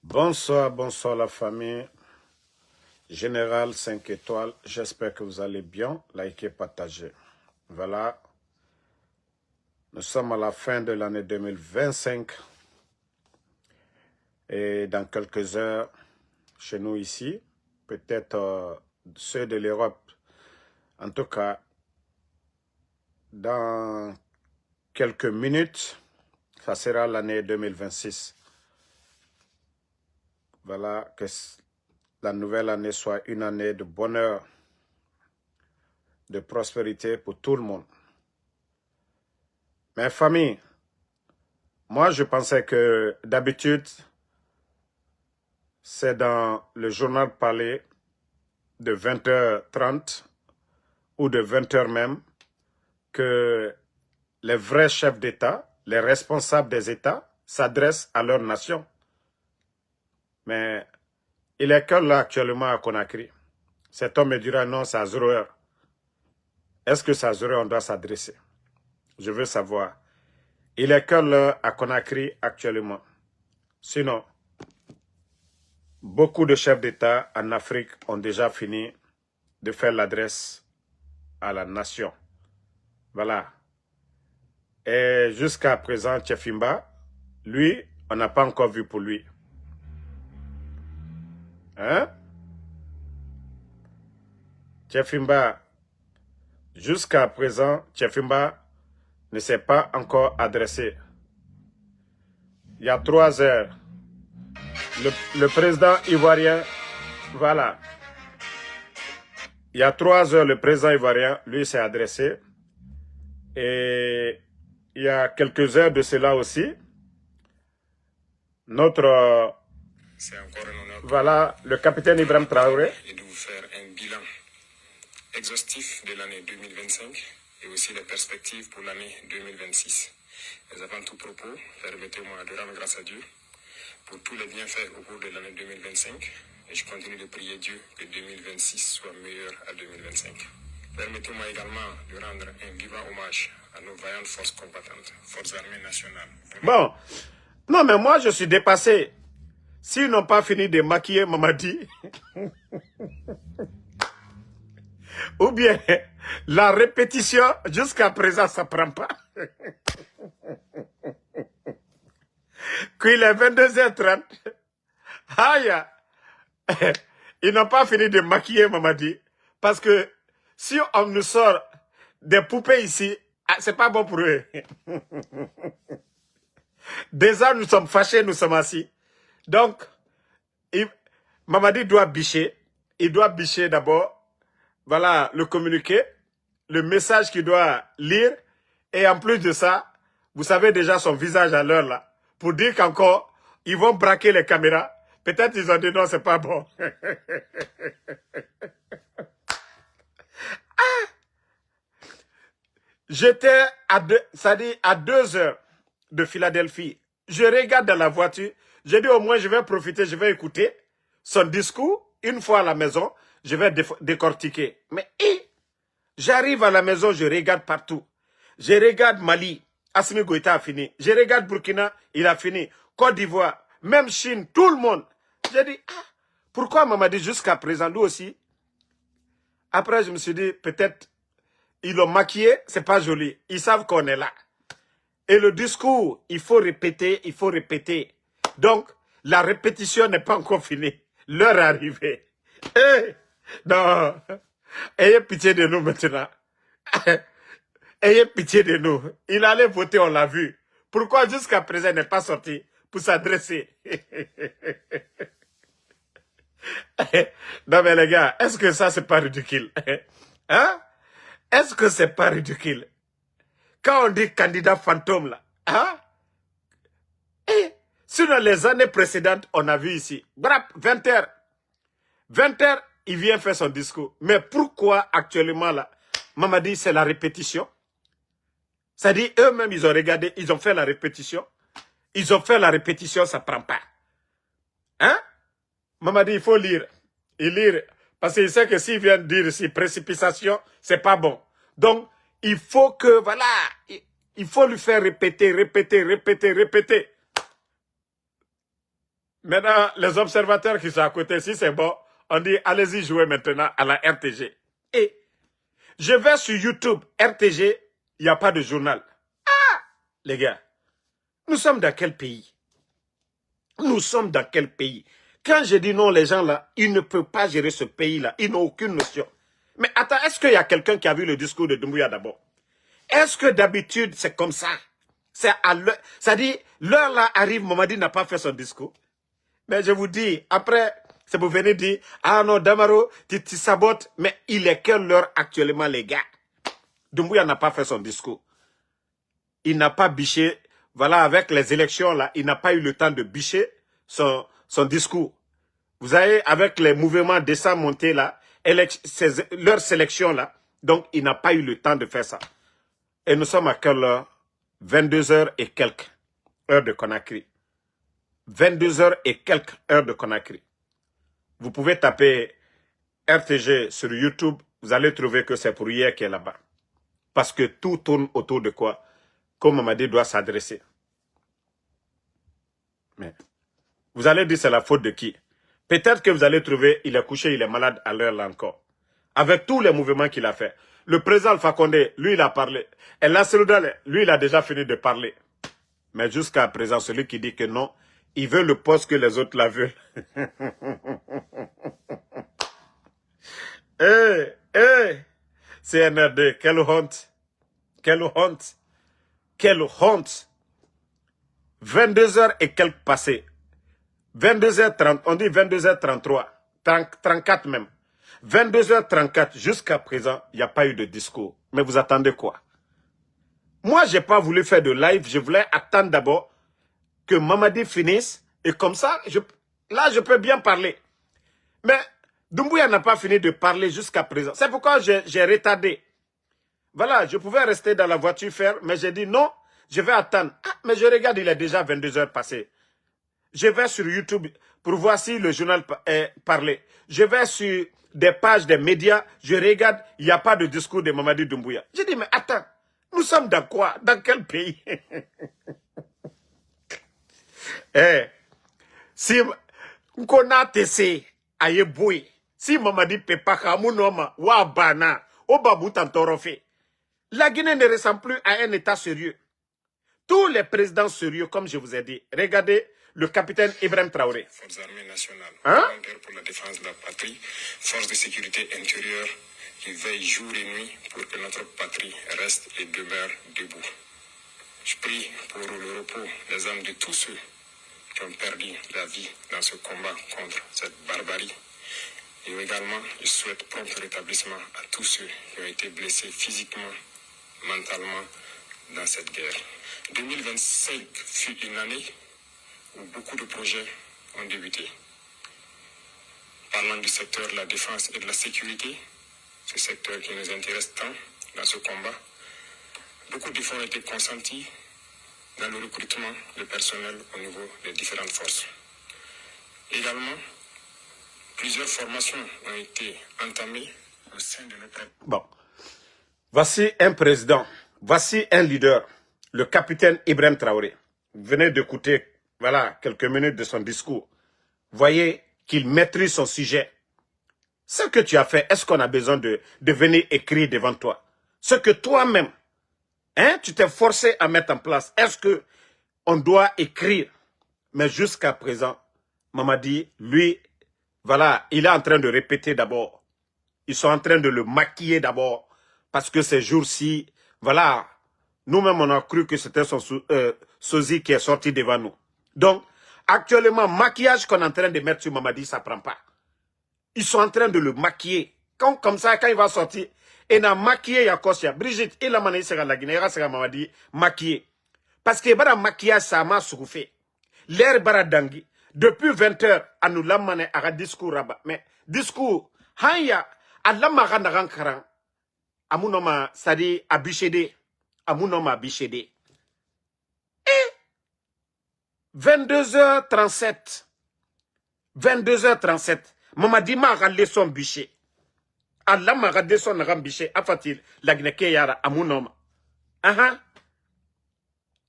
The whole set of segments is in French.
Bonsoir, bonsoir la famille. Général 5 étoiles, j'espère que vous allez bien. Likez, partagez. Voilà, nous sommes à la fin de l'année 2025. Et dans quelques heures, chez nous ici, peut-être ceux de l'Europe, en tout cas, dans quelques minutes, ça sera l'année 2026. Voilà, que la nouvelle année soit une année de bonheur, de prospérité pour tout le monde. Mais famille, moi je pensais que d'habitude, c'est dans le journal parlé de 20h30 ou de 20h même que les vrais chefs d'État, les responsables des États s'adressent à leur nation. Mais il est quelle là actuellement à Conakry? Cet homme me dira non, c'est à 0h. Est-ce que c'est à 0h on doit s'adresser? Je veux savoir. Il est quelle heure à Conakry actuellement? Sinon, beaucoup de chefs d'État en Afrique ont déjà fini de faire l'adresse à la nation. Voilà. Et jusqu'à présent, Tchefimba, lui, on n'a pas encore vu pour lui. Hein? Tchefimba, jusqu'à présent, Tchefimba ne s'est pas encore adressé. Il y a 3 heures, le président ivoirien, voilà. Il y a 3 heures, le président ivoirien, lui, s'est adressé. Et il y a quelques heures de cela aussi, notre, voilà, le capitaine Ibrahim Traoré. Et de vous faire un bilan exhaustif de l'année 2025 et aussi les perspectives pour l'année 2026. Mais avant tout propos, permettez-moi de rendre grâce à Dieu pour tous les bienfaits au cours de l'année 2025 et je continue de prier Dieu que 2026 soit meilleur à 2025. Permettez-moi également de rendre un vivant hommage à nos vaillantes forces combattantes, forces armées nationales. Bon, non mais moi je suis dépassé. S'ils n'ont pas fini de maquiller Mamadi, ou bien la répétition jusqu'à présent ça prend pas. Qu'il est 22h30. Aïe, ils n'ont pas fini de maquiller Mamadi. Parce que si on nous sort des poupées ici, c'est pas bon pour eux. Déjà, nous sommes fâchés, nous sommes assis. Donc, Mamadi doit bicher. Il doit bicher d'abord, voilà, le communiqué, le message qu'il doit lire. Et en plus de ça, vous savez déjà son visage à l'heure là. Pour dire qu'encore, ils vont braquer les caméras. Peut-être ils ont dit non, c'est pas bon. J'étais à 2 heures de Philadelphie. Je regarde dans la voiture. J'ai dit au moins je vais profiter, je vais écouter son discours. Une fois à la maison, je vais décortiquer. Mais j'arrive à la maison, je regarde partout. Je regarde Mali, Assimi Goïta a fini. Je regarde Burkina, il a fini. Côte d'Ivoire, même Chine, tout le monde. J'ai dit, pourquoi Mamadi jusqu'à présent, lui aussi? Après, je me suis dit, peut-être, ils l'ont maquillé, c'est pas joli. Ils savent qu'on est là. Et le discours, il faut répéter, il faut répéter. Donc, la répétition n'est pas encore finie. L'heure est arrivée. Non, ayez pitié de nous maintenant. Ayez pitié de nous. Il allait voter, on l'a vu. Pourquoi jusqu'à présent il n'est pas sorti pour s'adresser? Non mais les gars, est-ce que ça c'est pas ridicule? Hein? Est-ce que c'est pas ridicule? Quand on dit candidat fantôme là, hein? Sinon les années précédentes, on a vu ici, 20h. 20h, il vient faire son discours. Mais pourquoi actuellement là, Mamadi, c'est la répétition? C'est-à-dire, eux-mêmes, ils ont regardé, ils ont fait la répétition. Ils ont fait la répétition, ça ne prend pas. Hein? Mamadi, il faut lire. Il lire. Parce qu'il sait que s'il vient dire ici, précipitation, c'est pas bon. Donc, il faut que, voilà, il faut lui faire répéter, répéter, répéter, répéter. Maintenant, les observateurs qui sont à côté, si c'est bon, on dit allez-y jouer maintenant à la RTG. Et je vais sur YouTube, RTG, il n'y a pas de journal. Ah, les gars, nous sommes dans quel pays? Nous sommes dans quel pays? Quand je dis non, les gens là, ils ne peuvent pas gérer ce pays-là. Ils n'ont aucune notion. Mais attends, est-ce qu'il y a quelqu'un qui a vu le discours de Doumbouya d'abord? Est-ce que d'habitude, c'est comme ça? C'est à l'heure. Ça dit, l'heure là arrive, Mamadi n'a pas fait son discours. Mais je vous dis, après, c'est vous venez dire, ah non, Damaro, tu sabotes. Mais il est quelle heure actuellement, les gars? Doumbouya n'a pas fait son discours. Il n'a pas biché. Voilà, avec les élections là, il n'a pas eu le temps de bicher son discours. Vous savez, avec les mouvements descend-monter là, leur sélection là, donc il n'a pas eu le temps de faire ça. Et nous sommes à quelle heure? 22h et quelques heures de Conakry. 22h et quelques heures de Conakry. Vous pouvez taper RTG sur YouTube, vous allez trouver que c'est pour hier qui est là-bas. Parce que tout tourne autour de quoi? Comme Mamadi doit s'adresser. Mais vous allez dire c'est la faute de qui? Peut-être que vous allez trouver il est couché, il est malade à l'heure là encore. Avec tous les mouvements qu'il a fait. Le président Alpha Condé, lui il a parlé. Et là, lui il a déjà fini de parler. Mais jusqu'à présent, celui qui dit que non, il veut le poste que les autres la veulent. CNRD, quelle honte. Quelle honte. Quelle honte. 22h et quelques passées. 22h30, on dit 22h33. 34 même. 22h34, jusqu'à présent, il n'y a pas eu de discours. Mais vous attendez quoi? Moi, je n'ai pas voulu faire de live. Je voulais attendre d'abord que Mamadi finisse. Et comme ça, là, je peux bien parler. Mais Doumbouya n'a pas fini de parler jusqu'à présent. C'est pourquoi j'ai retardé. Voilà, je pouvais rester dans la voiture faire, mais j'ai dit non, je vais attendre. Ah, mais je regarde, il est déjà 22h passé. Je vais sur YouTube pour voir si le journal est parlé. Je vais sur des pages des médias, je regarde, il n'y a pas de discours de Mamadi Doumbouya. J'ai dit, mais attends, nous sommes dans quoi? Dans quel pays? Si on a tessé, aye boy, si Mamadi Pepaka, Mounoma, Wabana, Obabu Tantorofe, la Guinée ne ressemble plus à un État sérieux. Tous les présidents sérieux, comme je vous ai dit, regardez le capitaine Ibrahim Traoré. Forces armées nationales, Hein? volontaires pour la défense de la patrie, forces de sécurité intérieure qui veillent jour et nuit pour que notre patrie reste et demeure debout. Je prie pour le repos des âmes de tous ceux qui ont perdu la vie dans ce combat contre cette barbarie. Et également, je souhaite prompt rétablissement à tous ceux qui ont été blessés physiquement, mentalement dans cette guerre. 2025 fut une année où beaucoup de projets ont débuté. Parlant du secteur de la défense et de la sécurité, ce secteur qui nous intéresse tant dans ce combat, beaucoup d'efforts ont été consentis dans le recrutement de personnel au niveau des différentes forces. Également, plusieurs formations ont été entamées au sein de notre... Bon, voici un président, voici un leader, le capitaine Ibrahim Traoré. Vous venez d'écouter, voilà, quelques minutes de son discours. Voyez qu'il maîtrise son sujet. Ce que tu as fait, est-ce qu'on a besoin de venir écrire devant toi? Ce que toi-même, tu t'es forcé à mettre en place, est-ce que on doit écrire? Mais jusqu'à présent, Mamadi, lui, voilà, il est en train de répéter d'abord. Ils sont en train de le maquiller d'abord. Parce que ces jours-ci, voilà, nous-mêmes, on a cru que c'était son sosie qui est sorti devant nous. Donc, actuellement, maquillage qu'on est en train de mettre sur Mamadi, ça ne prend pas. Ils sont en train de le maquiller. Comme ça, quand il va sortir, il a maquillé Yakosia. Brigitte, il a mané la Guinée, il a Mamadi maquillé. Parce que le maquillage, ça m'a soufflé. L'air baradangui. Depuis 20h, à nous l'amener à un discours rabat. Mais, discours, hanya, à l'amara narankaran, à mon nom, c'est-à-dire à Bichede, à mon nom à Bichede. Et 22h37, 22h37, Mamadi m'a râlé son biché. Allah m'a râlé son biché, à fatil, la Guinée yara, à mon nom. Aha.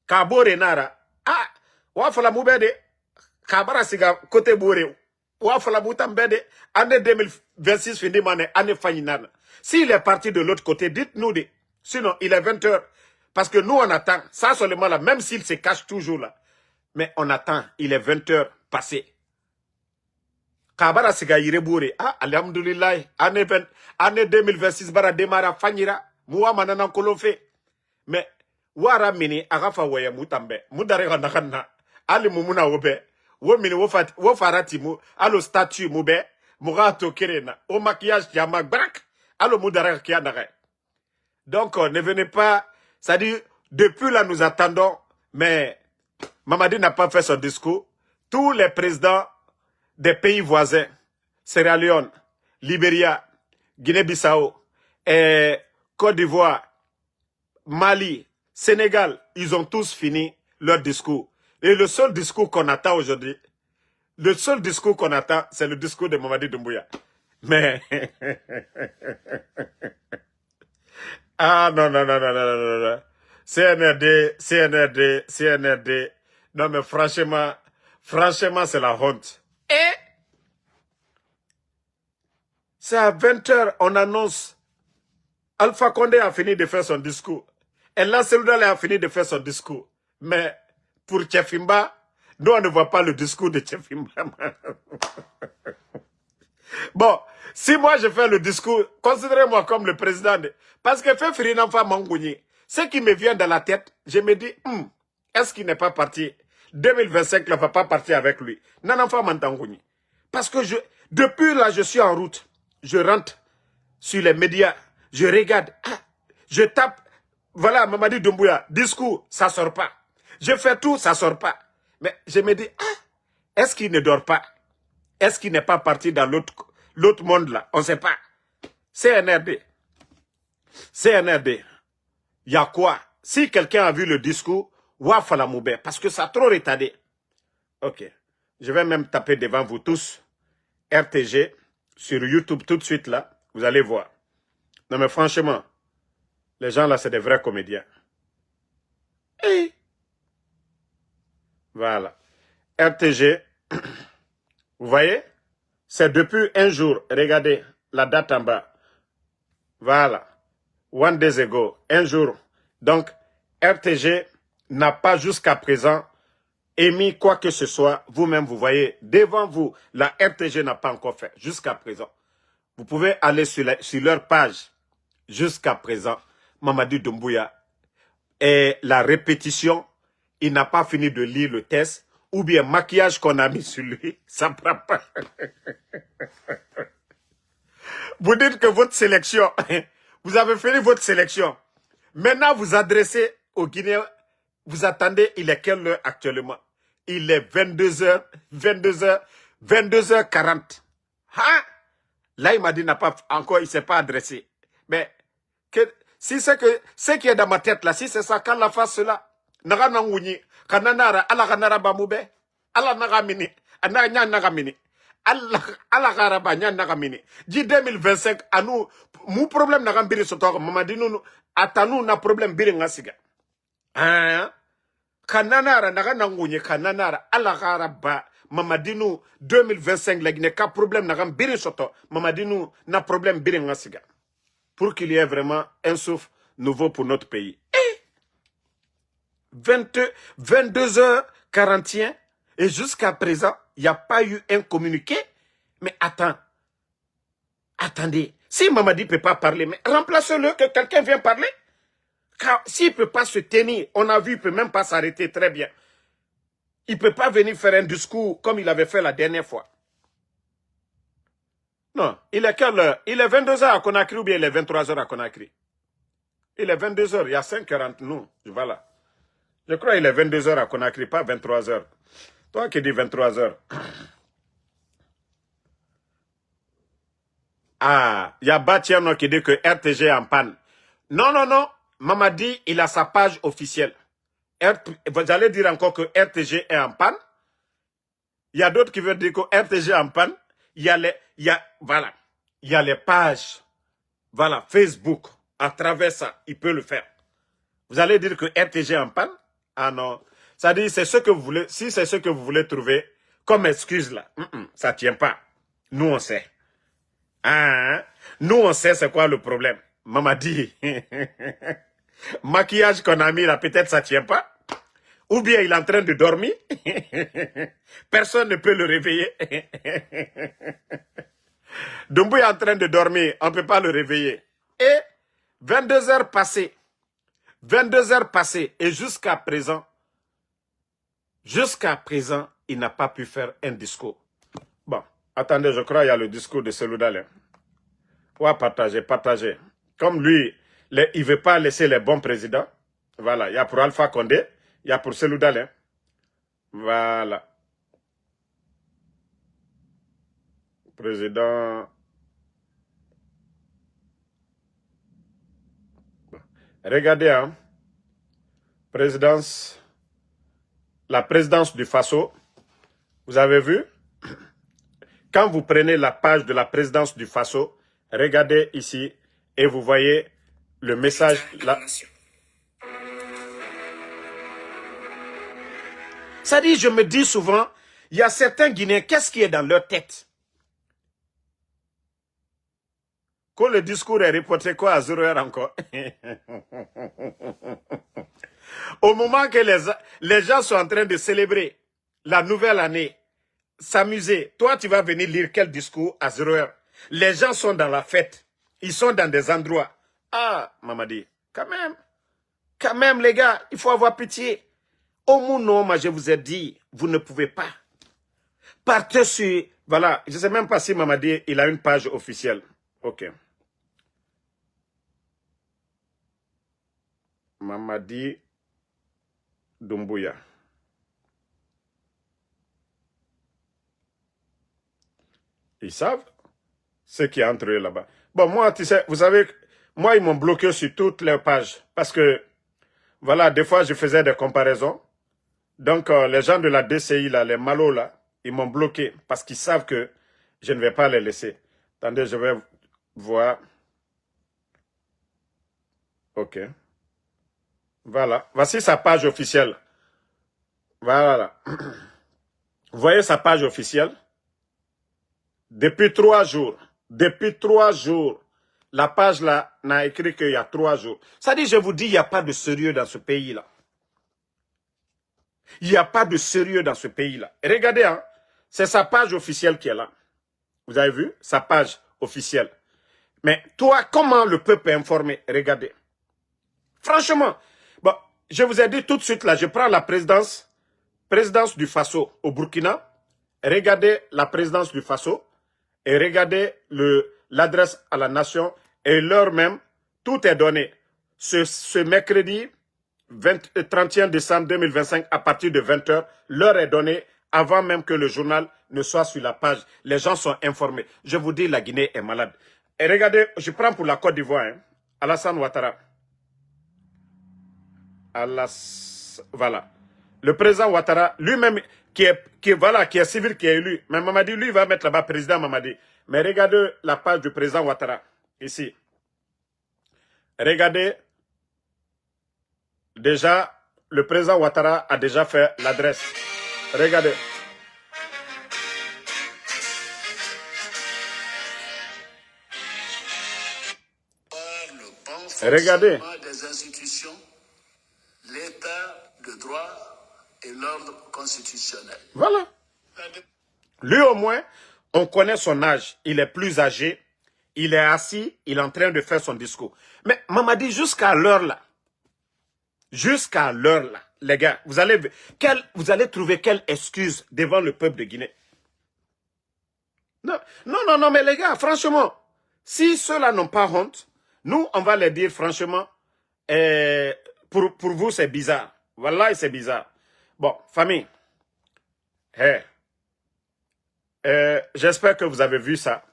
Kabo renara. Ah, wafala moubede. Kabara siga côté bourré. Wa fala boutam bede. Année 2026 fini mané, année faninana. S'il est parti de l'autre côté, dites-nous. Sinon, il est 20 heures. Parce que nous, on attend. Ça seulement là, même s'il se cache toujours là. Mais on attend. Il est 20 heures passé. Kabara siga yireboure. Ah, alhamdulillah. Année 2026 bara démarra fanira. Moua manana kolofe. Mais, wara mini, agafa waya mutambe. Mudare ganakanna. Ali mumuna wobe. Wo mini wo farati mu. Alo statue mube. Mugato kerena. Au maquillage yama brak. Alo mudare kia nare. Donc, ne venez pas. Ça dit, depuis là, nous attendons. Mais, Mamadi n'a pas fait son discours. Tous les présidents des pays voisins, Sierra Leone, Libéria, Guinée-Bissau, Côte d'Ivoire, Mali, Sénégal, ils ont tous fini leur discours. Et le seul discours qu'on attend aujourd'hui, c'est le discours de Mamadi Doumbouya. Mais... ah non. CNRD. Non mais franchement, c'est la honte. Et c'est à 20 h on annonce Alpha Condé a fini de faire son discours. Et là, Seloudal a fini de faire son discours. Mais pour Tchefimba, nous, on ne voit pas le discours de Tchefimba. Bon, si moi je fais le discours, considérez-moi comme le président. Parce que fait Nanfa Mangouni, ce qui me vient dans la tête, je me dis, est-ce qu'il n'est pas parti? 2025 ne va pas partir avec lui. Nananfa Mantangouni. Parce que depuis là, je suis en route. Je rentre sur les médias. Je regarde. Je tape. Voilà, Mamadi Doumbouya, discours, ça sort pas. Je fais tout, ça sort pas. Mais je me dis, est-ce qu'il ne dort pas? Est-ce qu'il n'est pas parti dans l'autre monde là? On ne sait pas. CNRD. Il y a quoi? Si quelqu'un a vu le discours, Wafala Moubé, parce que ça a trop retardé. Ok. Je vais même taper devant vous tous. RTG sur YouTube tout de suite là. Vous allez voir. Non mais franchement, les gens là c'est des vrais comédiens. Et voilà. RTG. Vous voyez? C'est depuis un jour. Regardez la date en bas. Voilà. 1 day ago. Un jour. Donc, RTG n'a pas jusqu'à présent émis quoi que ce soit. Vous-même, vous voyez, devant vous, la RTG n'a pas encore fait. Jusqu'à présent. Vous pouvez aller sur leur page. Jusqu'à présent. Mamadi Doumbouya. Et la répétition, il n'a pas fini de lire le test. Ou bien maquillage qu'on a mis sur lui, ça ne prend pas. Vous dites que votre sélection, vous avez fini votre sélection. Maintenant, vous adressez aux Guinéens, vous attendez, il est quelle heure actuellement? Il est 22h40. Hein? Là, il m'a dit, il ne s'est pas adressé. Mais, si c'est que, ce qui est dans ma tête là, si c'est ça, quand la fasse cela, naga nangouni, kananara, ala kanara bamube, ala nagamini, ananya nagamini, ala karaba nya nagamini. Dit 2025, à nous, mon problème n'a biri soto, maman dit nous, atanu na problème biri ngasiga. Hein? Kananara, naga nangouni, kananara, ala karaba, maman dit nous, 2025, la Guinée, ka problème n'a biri soto, maman dit nous, na problème biri ngasiga. Pour qu'il y ait vraiment un souffle nouveau pour notre pays. 22h41 et jusqu'à présent, il n'y a pas eu un communiqué. Mais attendez, si Mamadi ne peut pas parler, mais remplacez-le, que quelqu'un vienne parler. Car s'il ne peut pas se tenir, on a vu, il ne peut même pas s'arrêter très bien. Il ne peut pas venir faire un discours comme il avait fait la dernière fois. Non, il est quelle heure? Il est 22h à Conakry ou bien il est 23h à Conakry? Il est 22h, il y a 5h40, nous, voilà. Je crois qu'il est 22h à Conakry, pas 23h. Toi qui dis 23h. Ah, il y a Batiano qui dit que RTG est en panne. Non. Mamadi, il a sa page officielle. Vous allez dire encore que RTG est en panne. Il y a d'autres qui veulent dire que RTG est en panne. Il y a les pages. Voilà, Facebook. À travers ça, il peut le faire. Vous allez dire que RTG est en panne? Ah non. Ça dit, c'est ce que vous voulez. Si c'est ce que vous voulez trouver, comme excuse là. Ça tient pas. Nous, on sait. Hein? Nous, on sait c'est quoi le problème. Maman dit, maquillage qu'on a mis là, peut-être ça tient pas. Ou bien il est en train de dormir. Personne ne peut le réveiller. Doumbouya est en train de dormir, on ne peut pas le réveiller. Et 22 heures passées. 22 heures passées. Et jusqu'à présent, il n'a pas pu faire un discours. Bon, attendez, je crois qu'il y a le discours de Seloudal. Ouais, partagez. Comme lui, il ne veut pas laisser les bons présidents. Voilà, il y a pour Alpha Condé, il y a pour Seloudal. Voilà. Président. Regardez, hein. La présidence du Faso. Vous avez vu? Quand vous prenez la page de la présidence du Faso, regardez ici et vous voyez le message. Ça dit, je me dis souvent, il y a certains Guinéens, qu'est-ce qui est dans leur tête? Quand le discours est reporté quoi à 0 heure encore? Au moment que les gens sont en train de célébrer la nouvelle année, s'amuser, toi tu vas venir lire quel discours à 0 heure? Les gens sont dans la fête, ils sont dans des endroits. Ah, Mamadi, quand même les gars, il faut avoir pitié. Au moment où je vous ai dit, vous ne pouvez pas. Partez sur, voilà, je ne sais même pas si Mamadi, il a une page officielle. Ok. Mamadi Doumbouya. Ils savent ce qui est entre eux là-bas. Bon, moi, tu sais, vous savez, moi, ils m'ont bloqué sur toutes les pages. Parce que, voilà, des fois, je faisais des comparaisons. Donc, les gens de la DCI, là, les malos, là, ils m'ont bloqué. Parce qu'ils savent que je ne vais pas les laisser. Attendez, je vais voir. Ok. Voilà. Voici sa page officielle. Voilà. Vous voyez sa page officielle? Depuis 3 jours. Depuis 3 jours. La page là n'a écrit qu'il y a 3 jours. Ça dit, je vous dis, il n'y a pas de sérieux dans ce pays-là. Il n'y a pas de sérieux dans ce pays-là. Regardez, hein, c'est sa page officielle qui est là. Vous avez vu? Sa page officielle. Mais toi, comment le peuple est informé? Regardez. Franchement, bon, je vous ai dit tout de suite là, je prends la présidence du Faso au Burkina. Regardez la présidence du Faso et regardez l'adresse à la nation et l'heure même. Tout est donné. Ce mercredi 31 décembre 2025 à partir de 20 h, l'heure est donnée avant même que le journal ne soit sur la page. Les gens sont informés. Je vous dis, la Guinée est malade. Et regardez, je prends pour la Côte d'Ivoire, hein, Alassane Ouattara. Voilà. Le président Ouattara, lui-même, qui est civil, qui est élu. Mais Mamadi, lui, il va mettre là-bas président Mamadi. Mais regardez la page du président Ouattara, ici. Regardez. Déjà, le président Ouattara a déjà fait l'adresse. Regardez. Regardez. Des institutions, l'état de droit et l'ordre constitutionnel. Voilà. Lui au moins, on connaît son âge. Il est plus âgé. Il est assis. Il est en train de faire son discours. Mais Mamadi, jusqu'à l'heure là, les gars, vous allez trouver quelle excuse devant le peuple de Guinée? Non, mais les gars, franchement, si ceux-là n'ont pas honte, nous, on va leur dire franchement, pour vous, c'est bizarre. Voilà, c'est bizarre. Bon, famille, j'espère que vous avez vu ça.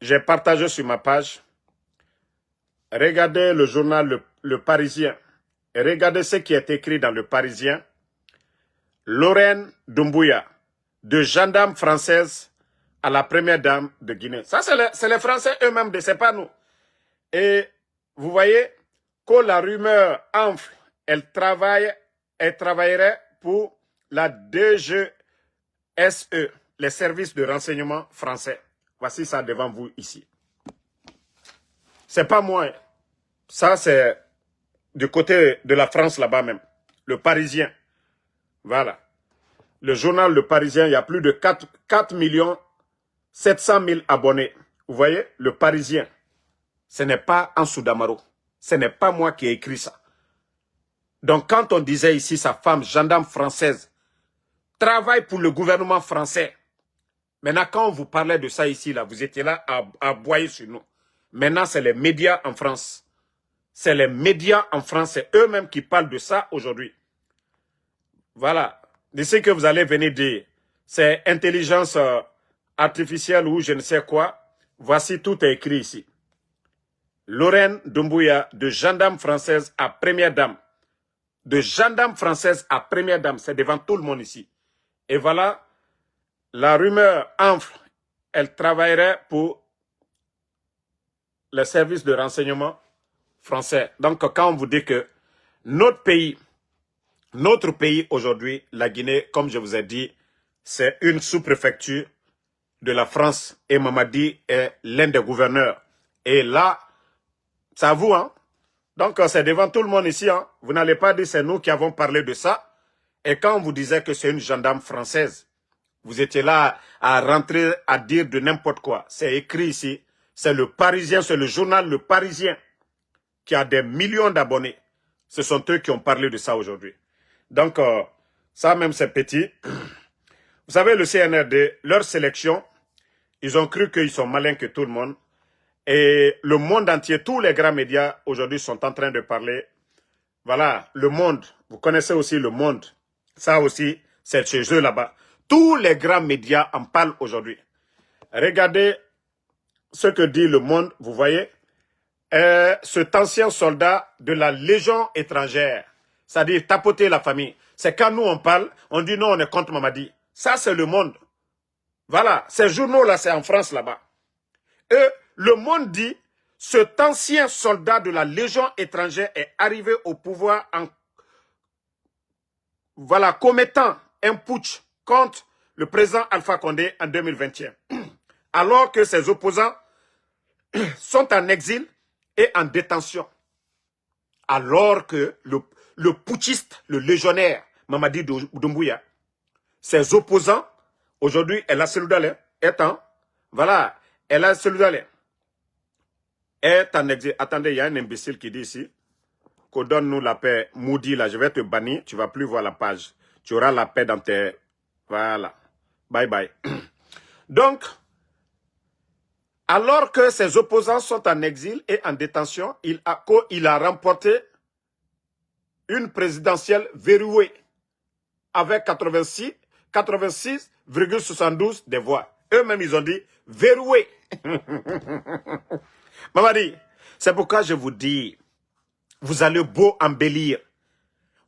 J'ai partagé sur ma page. Regardez le journal Le Parisien. Et regardez ce qui est écrit dans Le Parisien. Lorraine Doumbouya, de gendarme française à la première dame de Guinée. Ça, c'est les Français eux-mêmes, c'est pas nous. Et vous voyez, quand la rumeur enfle, elle travaillerait pour la DGSE. SE, les services de renseignement français. Voici ça devant vous ici. C'est pas moi. Ça, c'est du côté de la France là-bas même. Le Parisien. Voilà. Le journal Le Parisien, il y a plus de 4 700 000 abonnés. Vous voyez, Le Parisien. Ce n'est pas Ansou Damaro. Ce n'est pas moi qui ai écrit ça. Donc, quand on disait ici, sa femme, gendarme française, travaille pour le gouvernement français. Maintenant, quand on vous parlait de ça ici, là, vous étiez là à aboyer sur nous. Maintenant, c'est les médias en France. C'est les médias en France. C'est eux-mêmes qui parlent de ça aujourd'hui. Voilà. D'ici que vous allez venir dire, c'est intelligence artificielle ou je ne sais quoi. Voici, tout est écrit ici. Lorraine Doumbouya, de gendarme française à première dame. De gendarme française à première dame. C'est devant tout le monde ici. Et voilà, la rumeur enfle. Elle travaillerait pour les services de renseignement français. Donc, quand on vous dit que notre pays aujourd'hui, la Guinée, comme je vous ai dit, c'est une sous-préfecture de la France. Et Mamadi est l'un des gouverneurs. Et là, c'est à vous, hein. Donc, c'est devant tout le monde ici, hein. Vous n'allez pas dire c'est nous qui avons parlé de ça. Et quand on vous disait que c'est une gendarme française, vous étiez là à rentrer, à dire de n'importe quoi. C'est écrit ici. C'est le Parisien, c'est le journal Le Parisien qui a des millions d'abonnés. Ce sont eux qui ont parlé de ça aujourd'hui. Donc, ça même c'est petit. Vous savez, le CNRD, leur sélection, ils ont cru qu'ils sont malins que tout le monde. Et le monde entier, tous les grands médias aujourd'hui sont en train de parler. Voilà, le monde. Vous connaissez aussi le monde. Ça aussi, c'est chez eux là-bas. Tous les grands médias en parlent aujourd'hui. Regardez ce que dit le monde, vous voyez. Cet ancien soldat de la Légion étrangère, c'est-à-dire tapoter la famille. C'est quand nous on parle, on dit non, on est contre Mamadi. Ça, c'est le monde. Voilà, ces journaux-là, c'est en France là-bas. Et le monde dit, cet ancien soldat de la Légion étrangère est arrivé au pouvoir en commettant un putsch contre le président Alpha Condé en 2021. Alors que ses opposants sont en exil et en détention. Alors que le putschiste, le légionnaire Mamadi Doumbouya, ses opposants, aujourd'hui, El Seloudalé est en exil. Attendez, il y a un imbécile qui dit ici qu'on donne-nous la paix. Moudi, là, je vais te bannir, tu ne vas plus voir la page. Tu auras la paix dans tes... Voilà. Bye bye. Donc, alors que ses opposants sont en exil et en détention, il a remporté une présidentielle verrouillée avec 86,72 des voix. Eux-mêmes, ils ont dit verrouillé. Mamadi, c'est pourquoi je vous dis, vous allez beau embellir.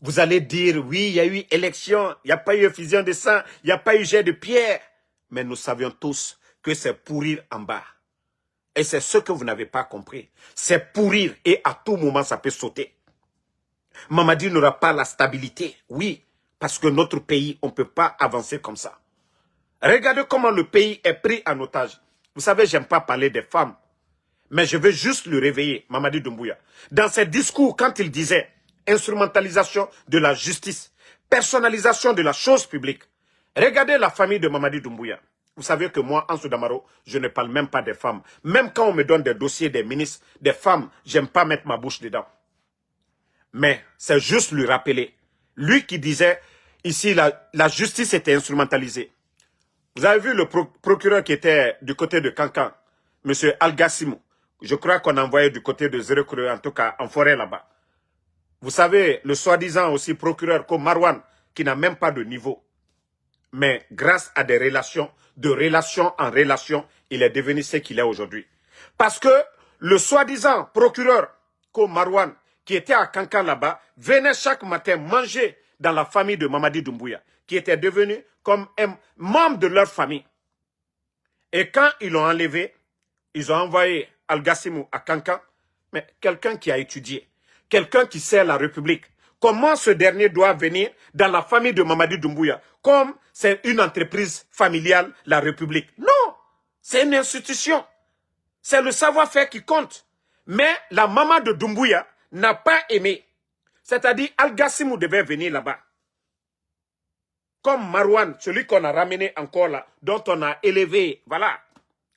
Vous allez dire, oui, il y a eu élection, il n'y a pas eu effusion de sang, il n'y a pas eu jet de pierre. Mais nous savions tous que c'est pourrir en bas. Et c'est ce que vous n'avez pas compris. C'est pourrir et à tout moment, ça peut sauter. Mamadi n'aura pas la stabilité, oui, parce que notre pays, on ne peut pas avancer comme ça. Regardez comment le pays est pris en otage. Vous savez, j'aime pas parler des femmes, mais je veux juste le réveiller, Mamadi Doumbouya. Dans ses discours, quand il disait instrumentalisation de la justice, personnalisation de la chose publique, regardez la famille de Mamadi Doumbouya. Vous savez que moi, Ansou Damaro, je ne parle même pas des femmes. Même quand on me donne des dossiers des ministres, des femmes, j'aime pas mettre ma bouche dedans. Mais c'est juste lui rappeler. Lui qui disait, ici, la justice était instrumentalisée. Vous avez vu le procureur qui était du côté de Kankan, M. Algassimou. Je crois qu'on a envoyé du côté de Zérekouré, en tout cas en forêt là-bas. Vous savez, le soi-disant aussi procureur comme Marwan, qui n'a même pas de niveau. Mais grâce à des relations, de relation en relation, il est devenu ce qu'il est aujourd'hui. Parce que le soi-disant procureur comme Marwan, qui était à Kankan là-bas, venait chaque matin manger dans la famille de Mamadi Doumbouya, qui était devenu comme un membre de leur famille. Et quand ils l'ont enlevé, ils ont envoyé Algassimou à Kankan, mais quelqu'un qui a étudié, quelqu'un qui sert la République, comment ce dernier doit venir dans la famille de Mamadi Doumbouya, comme c'est une entreprise familiale, la République. Non, c'est une institution. C'est le savoir-faire qui compte. Mais la maman de Doumbouya n'a pas aimé. C'est-à-dire, Al-Gassimou devait venir là-bas. Comme Marouane, celui qu'on a ramené encore là, dont on a élevé, voilà,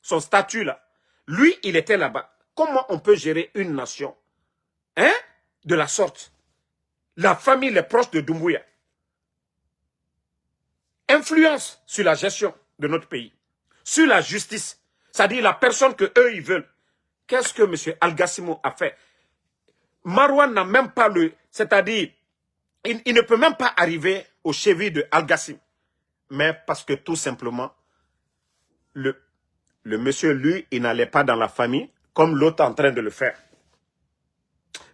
son statut là. Lui, il était là-bas. Comment on peut gérer une nation, hein, de la sorte? La famille, les proches de Doumbouya. Influence sur la gestion de notre pays, sur la justice. C'est-à-dire la personne que eux ils veulent. Qu'est-ce que M. Al-Gassimou a fait? Marouane n'a même pas le... C'est-à-dire, il ne peut même pas arriver aux chevilles de Al-Gassim. Mais parce que tout simplement, le monsieur, lui, il n'allait pas dans la famille comme l'autre est en train de le faire.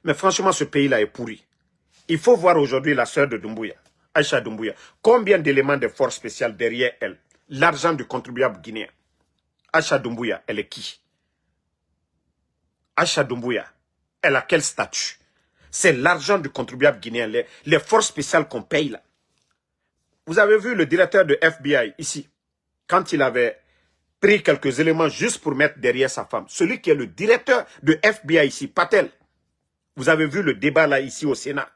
Mais franchement, ce pays-là est pourri. Il faut voir aujourd'hui la sœur de Doumbouya, Aïcha Doumbouya. Combien d'éléments de force spéciale derrière elle? L'argent du contribuable guinéen. Aïcha Doumbouya, elle est qui? Aïcha Doumbouya, elle a quel statut? C'est l'argent du contribuable guinéen, les forces spéciales qu'on paye là. Vous avez vu le directeur de FBI ici, quand il avait pris quelques éléments juste pour mettre derrière sa femme. Celui qui est le directeur de FBI ici, Patel. Vous avez vu le débat là ici au Sénat.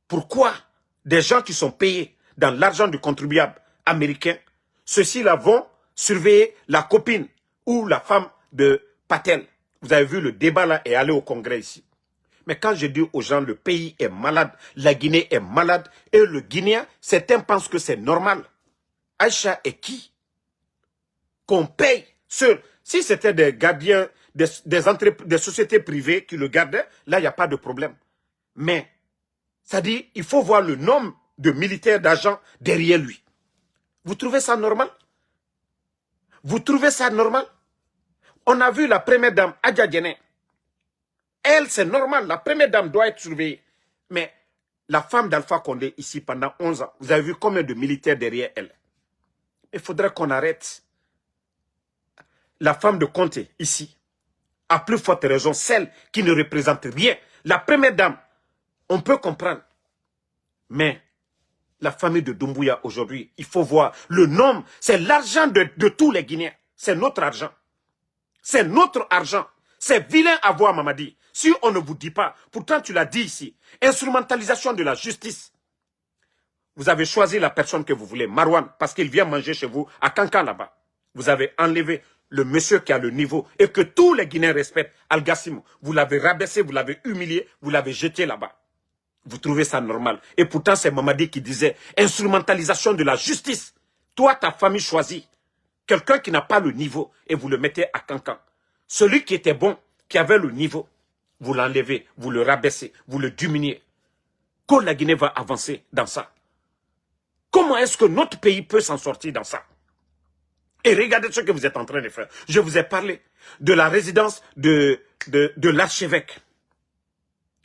Pourquoi des gens qui sont payés dans l'argent du contribuable américain, ceux-ci là vont surveiller la copine ou la femme de Patel? Vous avez vu le débat là et aller au Congrès ici. Mais quand je dis aux gens le pays est malade, la Guinée est malade, et le Guinéen, certains pensent que c'est normal. Aïcha est qui? Qu'on paye seul. Si c'était des gardiens, des sociétés privées qui le gardaient, là, il n'y a pas de problème. Mais, ça dit, il faut voir le nombre de militaires, d'agents derrière lui. Vous trouvez ça normal? Vous trouvez ça normal? On a vu la première dame, Adja Djené. Elle, c'est normal, la première dame doit être surveillée. Mais la femme d'Alpha Condé, ici, pendant 11 ans, vous avez vu combien de militaires derrière elle? Il faudrait qu'on arrête. La femme de Conté, ici, à plus forte raison, celle qui ne représente rien. La première dame, on peut comprendre. Mais la famille de Doumbouya, aujourd'hui, il faut voir le nombre. C'est l'argent de tous les Guinéens. C'est notre argent. C'est notre argent. C'est vilain à voir, Mamadi. Si on ne vous dit pas, pourtant tu l'as dit ici, instrumentalisation de la justice. Vous avez choisi la personne que vous voulez, Marouane, parce qu'il vient manger chez vous à Kankan là-bas. Vous avez enlevé le monsieur qui a le niveau et que tous les Guinéens respectent, Al-Gassimou. Vous l'avez rabaissé, vous l'avez humilié, vous l'avez jeté là-bas. Vous trouvez ça normal. Et pourtant, c'est Mamadi qui disait instrumentalisation de la justice. Toi, ta famille choisit quelqu'un qui n'a pas le niveau et vous le mettez à Kankan. Celui qui était bon, qui avait le niveau, vous l'enlevez, vous le rabaissez, vous le diminuez. Quand la Guinée va avancer dans ça? Comment est-ce que notre pays peut s'en sortir dans ça? Et regardez ce que vous êtes en train de faire. Je vous ai parlé de la résidence de l'archevêque.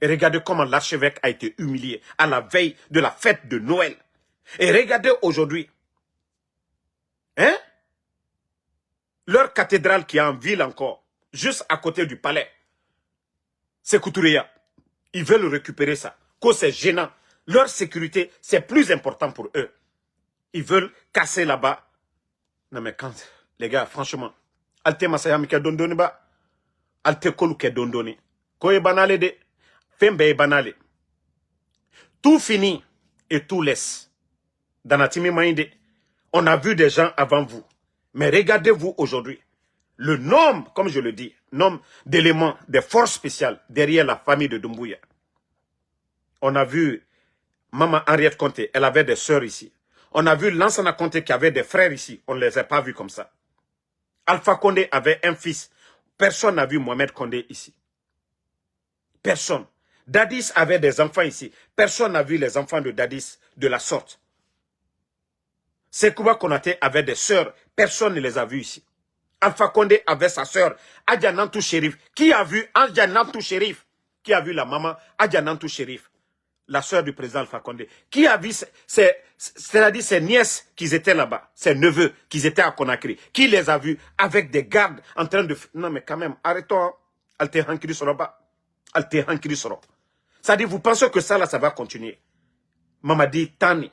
Et regardez comment l'archevêque a été humilié à la veille de la fête de Noël. Et regardez aujourd'hui, hein, leur cathédrale qui est en ville encore, juste à côté du palais. C'est Koutouria. Ils veulent récupérer ça. Quand c'est gênant, leur sécurité, c'est plus important pour eux. Ils veulent casser là-bas. Non mais quand, les gars, franchement, alte masayami ke dondoni ba, alte kolu ke dondoni. Koye banale de, fembe banale. Tout finit et tout laisse. Dans la Timi Maïde, on a vu des gens avant vous. Mais regardez-vous aujourd'hui. Le nombre, comme je le dis, nombre d'éléments, des forces spéciales derrière la famille de Doumbouya. On a vu Maman Henriette Conté, elle avait des sœurs ici. On a vu Lansana Conté qui avait des frères ici. On ne les a pas vus comme ça. Alpha Condé avait un fils. Personne n'a vu Mohamed Condé ici. Personne. Dadis avait des enfants ici. Personne n'a vu les enfants de Dadis de la sorte. Sekouba Konaté avait des sœurs. Personne ne les a vus ici. Alpha Condé avait sa sœur, Adja Nantou Chérif. Qui a vu Adja Nantou Chérif? Qui a vu la maman Adja Nantou Chérif? La sœur du président Alpha Condé. Qui a vu c'est-à-dire ses nièces qui étaient là-bas, ses neveux qui étaient à Conakry? Qui les a vus avec des gardes en train de... Non mais quand même, arrêtons. Alte Hankiri Soroba. Alte Hankiri Soro. C'est-à-dire, vous pensez que ça, là, ça va continuer. Mamadi Tani.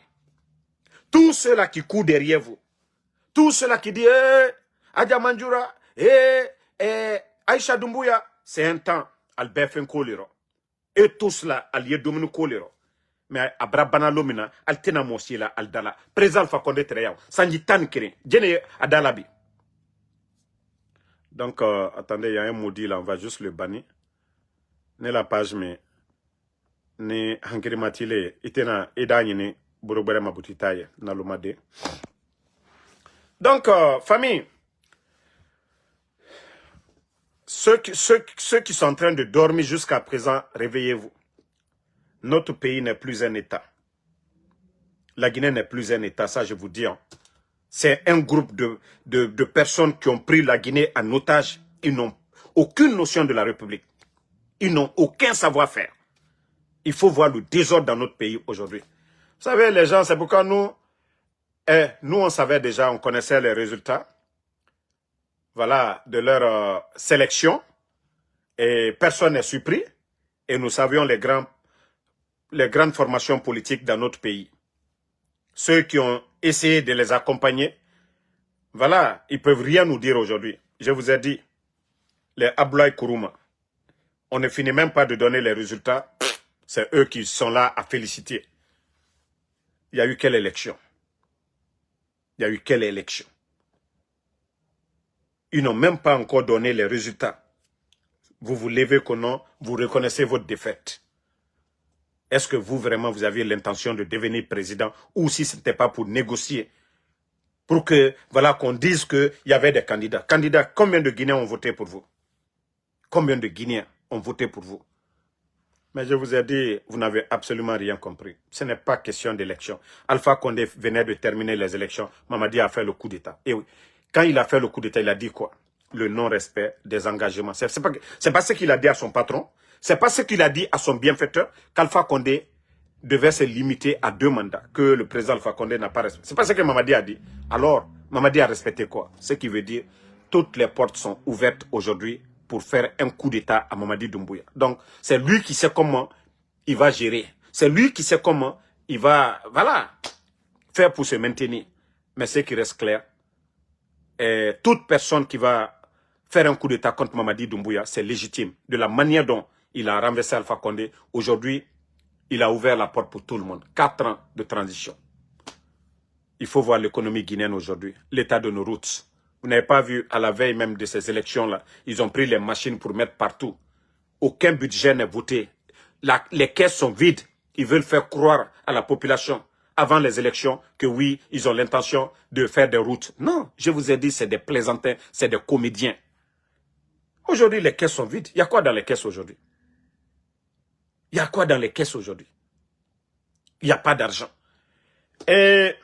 Tous ceux-là qui courent derrière vous. Tous ceux-là qui disent, Adja Mandjoura, Aïcha Doumbouya, c'est un temps, Albert Fenkolero. Et tous là, alliés Dominique Kolero. Mais Abrabana Lomina, Altena Mosila, Aldala, Président Fakonde Treyao, Sanji Tankiri, Djene Adalabi. Donc, attendez, il y a un maudit là, on va juste le bannir. Ne la page, mais ne Hankiri Matile, Itena Edanyene, Borobere Mabutitaye, Nalomade. Donc, famille, ceux qui sont en train de dormir jusqu'à présent, réveillez-vous. Notre pays n'est plus un État. La Guinée n'est plus un État, ça je vous dis. Hein. C'est un groupe de personnes qui ont pris la Guinée en otage. Ils n'ont aucune notion de la République. Ils n'ont aucun savoir-faire. Il faut voir le désordre dans notre pays aujourd'hui. Vous savez, les gens, c'est pourquoi nous, on savait déjà, on connaissait les résultats. Voilà, de leur sélection. Et personne n'est surpris. Et nous savions les grandes formations politiques dans notre pays. Ceux qui ont essayé de les accompagner, voilà, ils ne peuvent rien nous dire aujourd'hui. Je vous ai dit, les Abdoulaye Kourouma, on ne finit même pas de donner les résultats. C'est eux qui sont là à féliciter. Il y a eu quelle élection? Il y a eu quelle élection? Ils n'ont même pas encore donné les résultats. Vous vous levez qu'au nom, vous reconnaissez votre défaite. Est-ce que vous, vraiment, vous aviez l'intention de devenir président ou si ce n'était pas pour négocier, pour que, voilà, qu'on dise qu'il y avait des candidats. Candidats, combien de Guinéens ont voté pour vous? Combien de Guinéens ont voté pour vous? Mais je vous ai dit, vous n'avez absolument rien compris. Ce n'est pas question d'élection. Alpha Condé venait de terminer les élections. Mamadi a fait le coup d'État. Et oui, quand il a fait le coup d'État, il a dit quoi? Le non-respect des engagements. C'est pas ce qu'il a dit à son patron. C'est pas ce qu'il a dit à son bienfaiteur qu'Alpha Condé devait se limiter à 2 mandats, que le président Alpha Condé n'a pas respecté. C'est pas ce que Mamadi a dit. Alors, Mamadi a respecté quoi? Ce qui veut dire toutes les portes sont ouvertes aujourd'hui pour faire un coup d'État à Mamadi Doumbouya. Donc, c'est lui qui sait comment il va gérer. C'est lui qui sait comment il va, voilà, faire pour se maintenir. Mais ce qui reste clair, toute personne qui va faire un coup d'État contre Mamadi Doumbouya, c'est légitime. De la manière dont il a renversé Alpha Condé, aujourd'hui, il a ouvert la porte pour tout le monde. 4 ans de transition. Il faut voir l'économie guinéenne aujourd'hui, l'état de nos routes. Vous n'avez pas vu, à la veille même de ces élections-là, ils ont pris les machines pour mettre partout. Aucun budget n'est voté. Les caisses sont vides. Ils veulent faire croire à la population, avant les élections, que oui, ils ont l'intention de faire des routes. Non, je vous ai dit, c'est des plaisantins, c'est des comédiens. Aujourd'hui, les caisses sont vides. Il y a quoi dans les caisses aujourd'hui? Il y a quoi dans les caisses aujourd'hui? Il n'y a pas d'argent. Et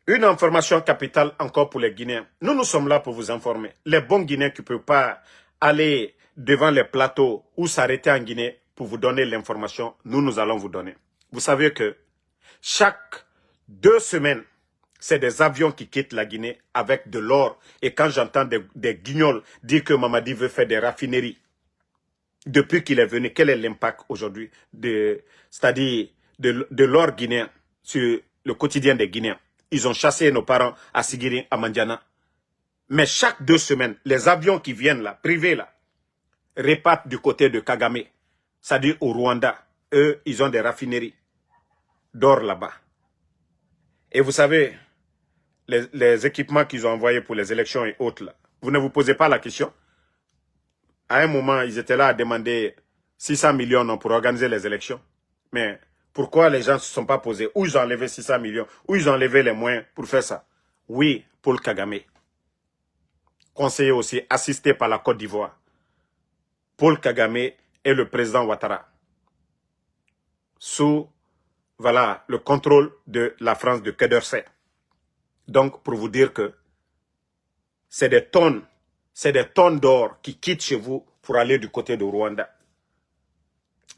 une information capitale encore pour les Guinéens. Nous sommes là pour vous informer. Les bons Guinéens qui ne peuvent pas aller devant les plateaux ou s'arrêter en Guinée pour vous donner l'information, nous allons vous donner. Vous savez que chaque 2 semaines, c'est des avions qui quittent la Guinée avec de l'or. Et quand j'entends des guignols dire que Mamadi veut faire des raffineries, depuis qu'il est venu, quel est l'impact aujourd'hui c'est-à-dire de l'or guinéen sur le quotidien des Guinéens? Ils ont chassé nos parents à Sigiri, à Mandiana. Mais chaque 2 semaines, les avions qui viennent là, privés là, repartent du côté de Kagame, c'est-à-dire au Rwanda. Eux, ils ont des raffineries d'or là-bas. Et vous savez, les équipements qu'ils ont envoyés pour les élections et autres là, vous ne vous posez pas la question? À un moment, ils étaient là à demander 600 millions pour organiser les élections. Mais pourquoi les gens ne se sont pas posés? Où ils ont enlevé 600 millions? Où ils ont enlevé les moyens pour faire ça? Oui, Paul Kagame. Conseiller aussi, assisté par la Côte d'Ivoire. Paul Kagame et le président Ouattara. Sous, voilà, le contrôle de la France de Quai d'Orsay. Donc, pour vous dire que c'est des tonnes d'or qui quittent chez vous pour aller du côté de Rwanda.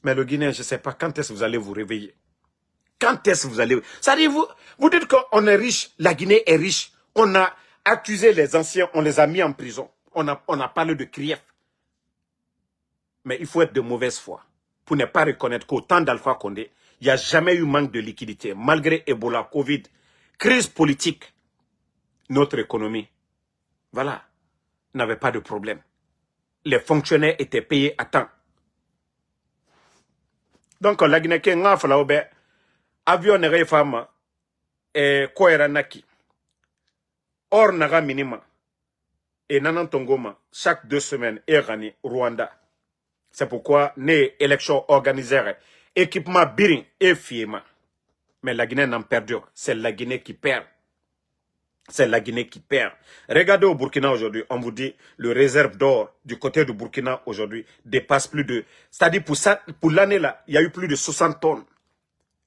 Mais le Guinéen, je ne sais pas, quand est-ce que vous allez vous réveiller? Quand est-ce que vous allez... Ça dit, vous dites qu'on est riche, la Guinée est riche. On a accusé les anciens, on les a mis en prison. On a parlé de Krief. Mais il faut être de mauvaise foi. pour ne pas reconnaître qu'au temps d'Alpha Condé, il n'y a jamais eu manque de liquidité. Malgré Ebola, Covid, crise politique, notre économie, voilà, n'avait pas de problème. Les fonctionnaires étaient payés à temps. Donc, la Guinée, avion n'est femme et quoi naki. Or, naga minima. Et nanantongoma, chaque 2 semaines, Irani, Rwanda. C'est pourquoi, né élection organisée, équipement birin et fiema. Mais la Guinée n'en perd pas. C'est la Guinée qui perd. C'est la Guinée qui perd. Regardez au Burkina aujourd'hui, on vous dit, le réserve d'or du côté du Burkina aujourd'hui dépasse plus de... C'est-à-dire pour l'année là, il y a eu plus de 60 tonnes.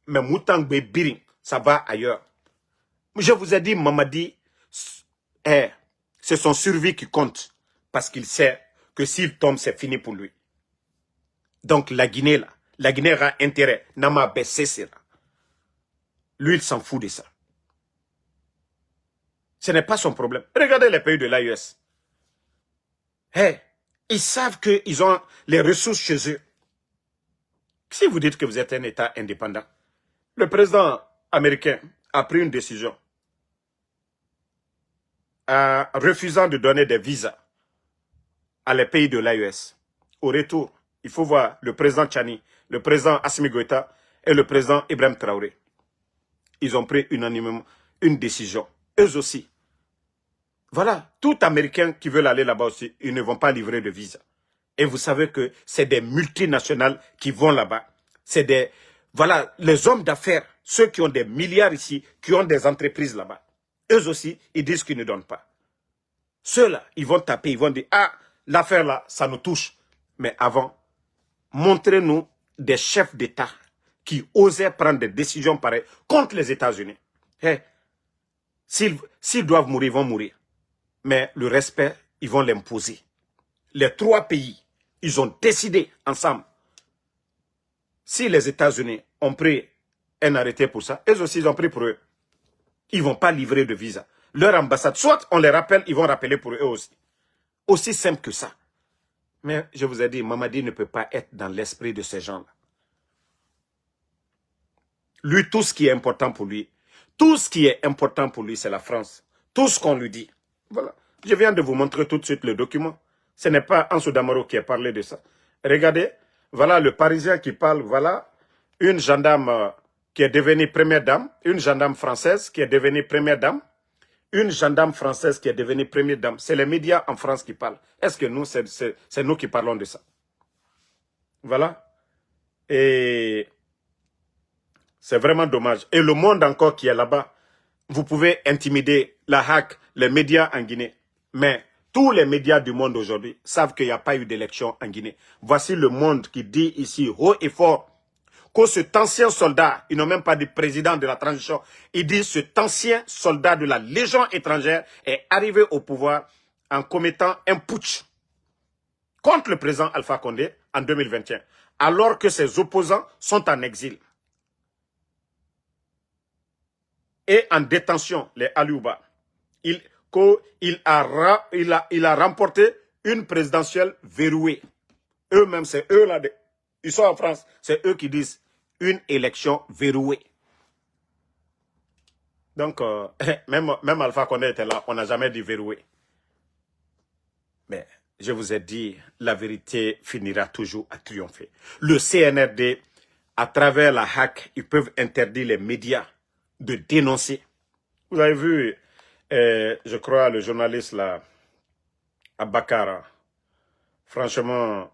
Mais Moutangbe Biring, ça va ailleurs. Je vous ai dit, Mamadi, c'est son survie qui compte. Parce qu'il sait que s'il tombe, c'est fini pour lui. Donc la Guinée là, la Guinée a intérêt. Nama baissé c'est là. Lui, il s'en fout de ça. Ce n'est pas son problème. Regardez les pays de l'AES. Ils savent qu'ils ont les ressources chez eux. Si vous dites que vous êtes un État indépendant, le président américain a pris une décision en refusant de donner des visas à les pays de l'AES. Au retour, il faut voir le président Tchani, le président Assimi Goïta et le président Ibrahim Traoré. Ils ont pris unanimement une décision. Eux aussi. Voilà, tout Américain qui veut aller là-bas aussi, ils ne vont pas livrer de visa. Et vous savez que c'est des multinationales qui vont là-bas. C'est des, voilà, les hommes d'affaires, ceux qui ont des milliards ici, qui ont des entreprises là-bas. Eux aussi, ils disent qu'ils ne donnent pas. Ceux-là, ils vont taper, ils vont dire, ah, l'affaire là, ça nous touche. Mais avant, montrez-nous des chefs d'État qui osaient prendre des décisions pareilles contre les États-Unis. S'ils doivent mourir, ils vont mourir. Mais le respect, ils vont l'imposer. Les 3 pays, ils ont décidé ensemble. Si les États-Unis ont pris un arrêté pour ça, eux aussi, ils ont pris pour eux. Ils ne vont pas livrer de visa. Leur ambassade, soit on les rappelle, ils vont rappeler pour eux aussi. Aussi simple que ça. Mais je vous ai dit, Mamadi ne peut pas être dans l'esprit de ces gens-là. Lui, tout ce qui est important pour lui, c'est la France. Tout ce qu'on lui dit. Voilà. Je viens de vous montrer tout de suite le document. Ce n'est pas Ansou Damaro qui a parlé de ça. Regardez, voilà le Parisien qui parle, voilà une gendarme qui est devenue première dame, une gendarme française qui est devenue première dame, une gendarme française qui est devenue première dame. C'est les médias en France qui parlent. Est-ce que nous, c'est nous qui parlons de ça? Voilà. Et c'est vraiment dommage. Et le monde encore qui est là-bas, vous pouvez intimider la hack, les médias en Guinée. Mais tous les médias du monde aujourd'hui savent qu'il n'y a pas eu d'élection en Guinée. Voici le monde qui dit ici haut et fort que cet ancien soldat, ils n'ont même pas dit président de la transition, ils disent cet ancien soldat de la Légion étrangère est arrivé au pouvoir en commettant un putsch contre le président Alpha Condé en 2021, alors que ses opposants sont en exil et en détention, les Aliouba. Il a remporté une présidentielle verrouillée. Eux-mêmes, c'est eux là, ils sont en France, c'est eux qui disent une élection verrouillée. Donc, même Alpha Condé était là, on n'a jamais dit verrouillé. Mais je vous ai dit, la vérité finira toujours à triompher. Le CNRD, à travers la hack, ils peuvent interdire les médias de dénoncer. Vous avez vu, je crois, le journaliste là, Abakara, franchement,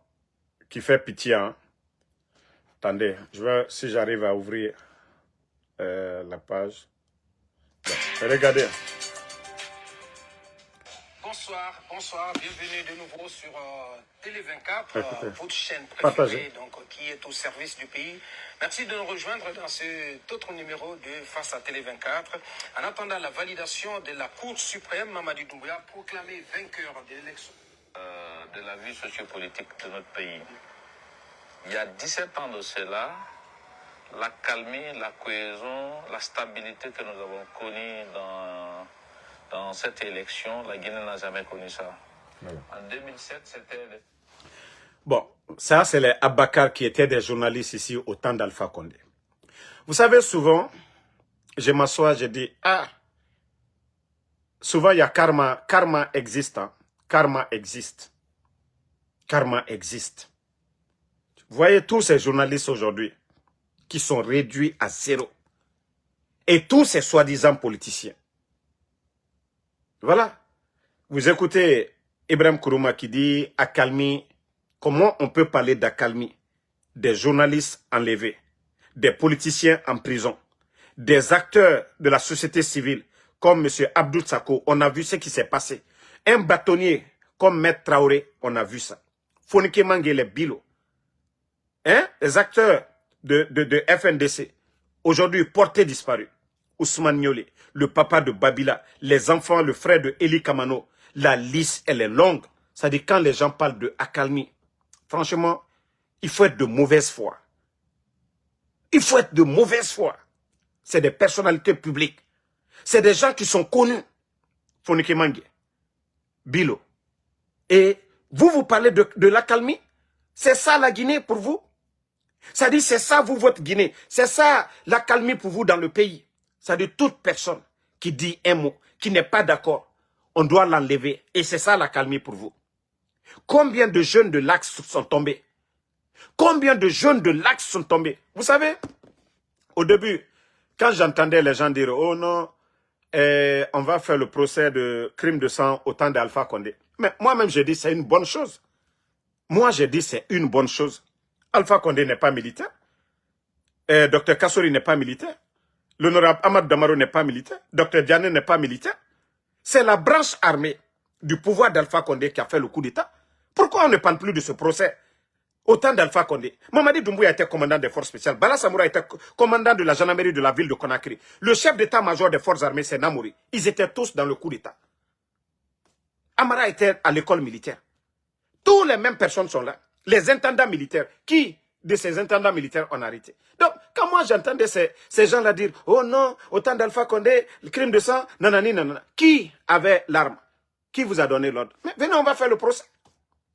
qui fait pitié. Hein? Attendez, je vais, si j'arrive à ouvrir la page. Bon, regardez. Bonsoir, bienvenue de nouveau sur Télé24, votre chaîne préférée donc, qui est au service du pays. Merci de nous rejoindre dans cet autre numéro de Face à Télé24. En attendant la validation de la Cour suprême, Mamadi Doumbouya proclamé vainqueur de l'élection de la vie sociopolitique de notre pays. Il y a 17 ans de cela, la calmie, la cohésion, la stabilité que nous avons connue dans cette élection, la Guinée n'a jamais connu ça. En 2007, c'était... Bon, Ça, c'est les Abakar qui étaient des journalistes ici au temps d'Alpha Condé. Vous savez, souvent, je m'assois, je dis, ah, souvent il y a karma. Karma existe. Hein? Karma existe. Karma existe. Vous voyez tous ces journalistes aujourd'hui qui sont réduits à zéro. Et tous ces soi-disant politiciens. Voilà. Vous écoutez Ibrahim Kourouma qui dit accalmie. Comment on peut parler d'accalmie? Des journalistes enlevés, des politiciens en prison, des acteurs de la société civile comme M. Abdoul Sako, on a vu ce qui s'est passé. Un bâtonnier comme Maître Traoré, on a vu ça. Fonike Mangele Bilo. Hein? Les acteurs de FNDC, aujourd'hui portés disparus. Ousmane Niolé, le papa de Babila, les enfants, le frère de Eli Kamano. La liste, elle est longue. Ça dit quand les gens parlent de accalmie, franchement, il faut être de mauvaise foi. Il faut être de mauvaise foi. C'est des personnalités publiques. C'est des gens qui sont connus. Fonike Mangue, Bilo. Et vous parlez de l'accalmie? C'est ça la Guinée pour vous? Ça dit c'est ça vous votre Guinée. C'est ça l'accalmie pour vous dans le pays. Ça dit toute personne qui dit un mot, qui n'est pas d'accord, on doit l'enlever. Et c'est ça l'accalmie pour vous. Combien de jeunes de l'Axe sont tombés? Combien de jeunes de l'Axe sont tombés? Vous savez, au début, quand j'entendais les gens dire « Oh non, on va faire le procès de crime de sang au temps d'Alpha Condé ». Mais moi-même, j'ai dit c'est une bonne chose. Moi, j'ai dit c'est une bonne chose. Alpha Condé n'est pas militaire. Dr Kassori n'est pas militaire. L'honorable Ahmad Damaro n'est pas militaire. Dr Diané n'est pas militaire. C'est la branche armée du pouvoir d'Alpha Condé qui a fait le coup d'État. Pourquoi on ne parle plus de ce procès au temps d'Alpha Condé? Mamadi Doumbouya était commandant des forces spéciales. Bala Samoura était commandant de la gendarmerie de la ville de Conakry. Le chef d'état-major des forces armées, c'est Namouri. Ils étaient tous dans le coup d'État. Amara était à l'école militaire. Toutes les mêmes personnes sont là. Les intendants militaires. Qui de ces intendants militaires ont arrêté? Donc, quand moi j'entendais ces gens-là dire « Oh non, au temps d'Alpha Condé, le crime de sang, nanani, nanana ». Qui avait l'arme? Qui vous a donné l'ordre? Mais venez, on va faire le procès.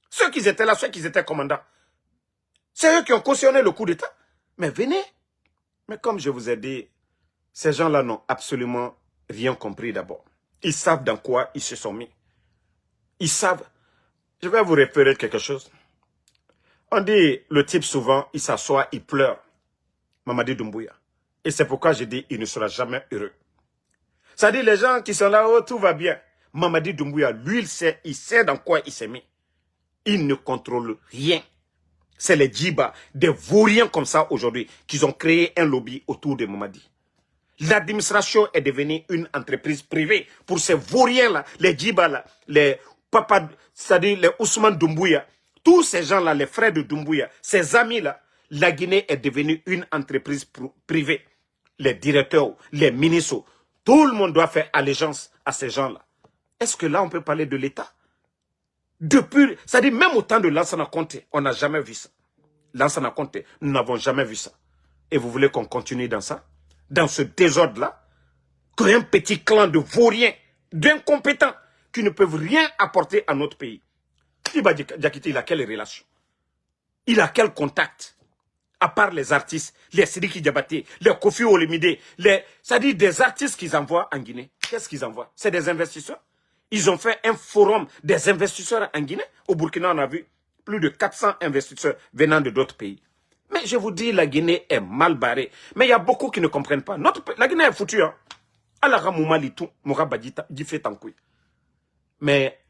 Ceux qui étaient là, ceux qui étaient commandants. C'est eux qui ont cautionné le coup d'État. Mais venez. Mais comme je vous ai dit, ces gens-là n'ont absolument rien compris d'abord. Ils savent dans quoi ils se sont mis. Ils savent. Je vais vous référer quelque chose. On dit, le type souvent, il s'assoit, il pleure. Mamadi Doumbouya. Et c'est pourquoi je dis, il ne sera jamais heureux. Ça dit, les gens qui sont là, oh, tout va bien. Mamadi Doumbouya, lui, il sait dans quoi il s'est mis. Il ne contrôle rien. C'est les djibas, des vauriens comme ça aujourd'hui, qui ont créé un lobby autour de Mamadi. L'administration est devenue une entreprise privée pour ces vauriens-là, les djibas-là, les papas, c'est-à-dire les Ousmane Doumbouya, tous ces gens-là, les frères de Doumbouya, ces amis-là, la Guinée est devenue une entreprise privée. Les directeurs, les ministres, tout le monde doit faire allégeance à ces gens-là. Est-ce que là, on peut parler de l'État? Depuis, c'est-à-dire même au temps de Lansana Conté, on n'a jamais vu ça. Lansana Conté, nous n'avons jamais vu ça. Et vous voulez qu'on continue dans ça? Dans ce désordre-là? Qu'un petit clan de vauriens, d'incompétents, qui ne peuvent rien apporter à notre pays. Iba Diakité, il a quelle relation? Il a quel contact? À part les artistes, les Sidiki Diabaté, les Kofi Olomide, c'est-à-dire des artistes qu'ils envoient en Guinée. Qu'est-ce qu'ils envoient? C'est des investisseurs. Ils ont fait un forum des investisseurs en Guinée. Au Burkina, on a vu plus de 400 investisseurs venant de d'autres pays. Mais je vous dis, la Guinée est mal barrée. Mais il y a beaucoup qui ne comprennent pas. La Guinée est foutue. Hein? Mais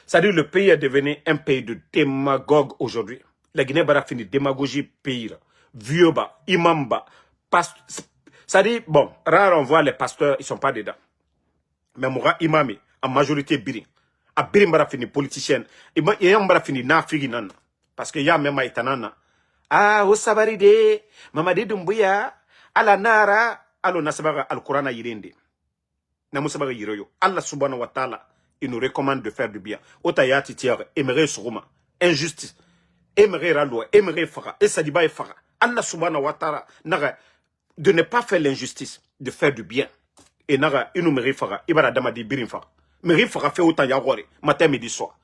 c'est-à-dire le pays est devenu un pays de démagogues aujourd'hui. La Guinée va finir démagogie pays. Vieux bas, imam bas. C'est-à-dire, bon, rare on voit les pasteurs, ils ne sont pas dedans. Mais moi, imami, en majorité birin. A birin bara fini politicienne. Et y'a bara fini na figi nan. Parce que y'a même itanana. Ah, o sabaride, Mamadi Doumbouya, ala nara, alo nasabaga al-Qur'ana yirinde. Namusabaga yiroyo. Allah subhanahu wa ta'ala, il nous recommande de faire du bien. Otayati tiare, emere suruma, injustice, emere raloi, emere fara, et sadiba e fara. Allah subhanahu wa ta'ala, naga, de ne pas faire l'injustice, de faire du bien. Et naga, inu meri fara, ibara damadi birin fara. Meri fara fait autant yagore, matin, midi, soir.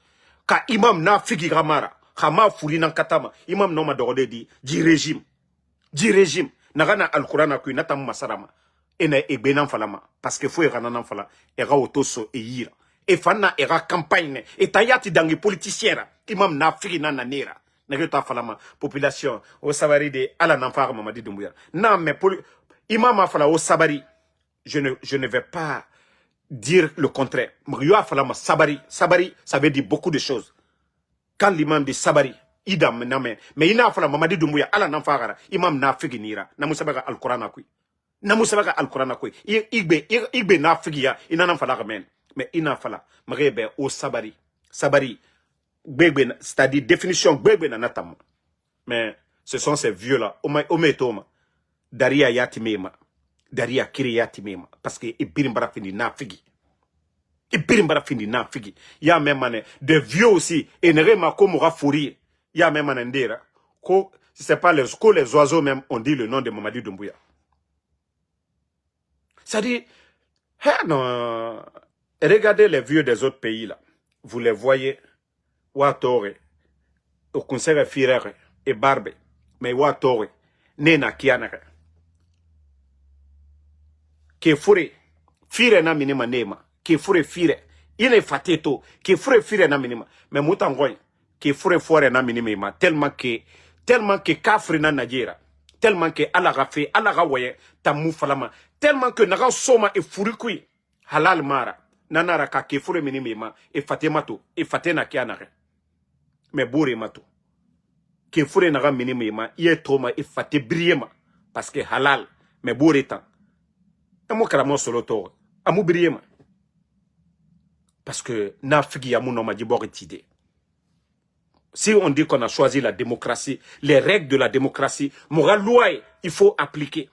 Ka imam na figi ramara, Khama furi nan katama. Imam noma dogode di régime. Du régime. Nagana al-Qur'an ku natam masarama. Ena egbenan falama. Parce que faut eranan fala. Era otoso e yira. E fanna era campagne. E tayati dangi politicien. Imam na firi na nera. Nageta falama. Population. O sabari de ala nanfara Mamadi Doumbouya. Non mais imam a fala o sabari. Je ne vais pas dire le contraire. Mrio a falama sabari. Sabari, ça veut dire beaucoup de choses. Quand l'imam dit sabari. Idam name mais ina fala Mamadi Doumbouya ala nan fagara imam na figi nira na musabaka alquran kui na musabaka alquran kui igbe na figiya ina nan fala men mais ina fala mrebe o sabari gbegbe c'est-à-dire définition gbegbe na natam mais ce sont ces vieux là ometoma daria yatimema daria kiri yatimema parce que ibirimbara fini na figi ya même mané des vieux aussi et nerema komora fouri. Il y a même un indira. Si ce n'est pas les oiseaux même, on dit le nom de Mamadi Doumbouya. C'est-à-dire, non, regardez les vieux des autres pays là. Vous les voyez, Ouattore, au conseil Firere et Barbe, mais Ouattore, Nena Kianare. Qui fure, Fire na minima nema, qui fure Fire, il est fatéto, qui fure Fire na minima, mais Moutangoy. Qui ferait foire na minimum tellement que kafri na Nigeria tellement que ala rafe ala rawaye tamu falama tellement que naga soma e furikui halal mara nanara ka ke fure minimum e fatemato e fatena kianare mais bouré mato ke fure naga minimum ye toma e fate briema parce que halal mais bouré tan amu karamo solo to amu briema parce que na figi amu no ma dibortide. Si on dit qu'on a choisi la démocratie, les règles de la démocratie, morale loi, il faut appliquer.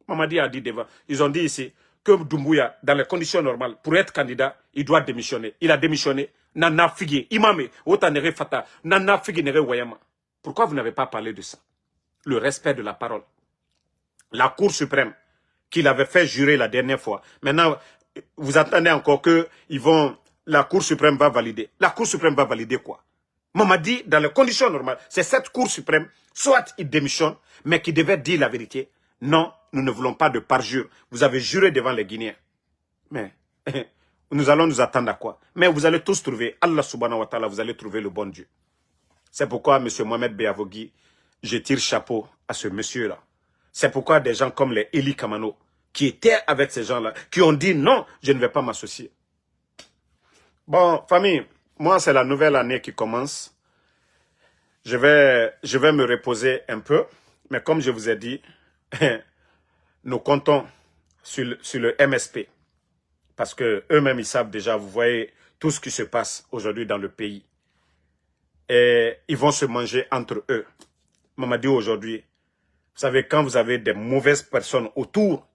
Mamadi a dit devant, ils ont dit ici que Doumbouya, dans les conditions normales, pour être candidat, il doit démissionner. Il a démissionné. Nana Figi, Imame, Otanere Fata, Nana Figi Nere Wayama. Pourquoi vous n'avez pas parlé de ça? Le respect de la parole. La Cour suprême, qu'il avait fait jurer la dernière fois. Maintenant, vous attendez encore que la Cour suprême va valider. La Cour suprême va valider quoi? Mamadi, dans les conditions normales, c'est cette Cour suprême, soit il démissionne, mais qui devait dire la vérité. Non, nous ne voulons pas de parjure. Vous avez juré devant les Guinéens. Mais nous allons nous attendre à quoi? Mais vous allez tous trouver, Allah subhanahu wa ta'ala, vous allez trouver le bon Dieu. C'est pourquoi, M. Mohamed Beavogui, je tire chapeau à ce monsieur-là. C'est pourquoi des gens comme les Eli Kamano, qui étaient avec ces gens-là, qui ont dit non, je ne vais pas m'associer. Bon, famille, moi, c'est la nouvelle année qui commence. Je vais me reposer un peu. Mais comme je vous ai dit, nous comptons sur le MSP. Parce que eux-mêmes, ils savent déjà, vous voyez tout ce qui se passe aujourd'hui dans le pays. Et ils vont se manger entre eux. Mamadi aujourd'hui, vous savez, quand vous avez des mauvaises personnes autour,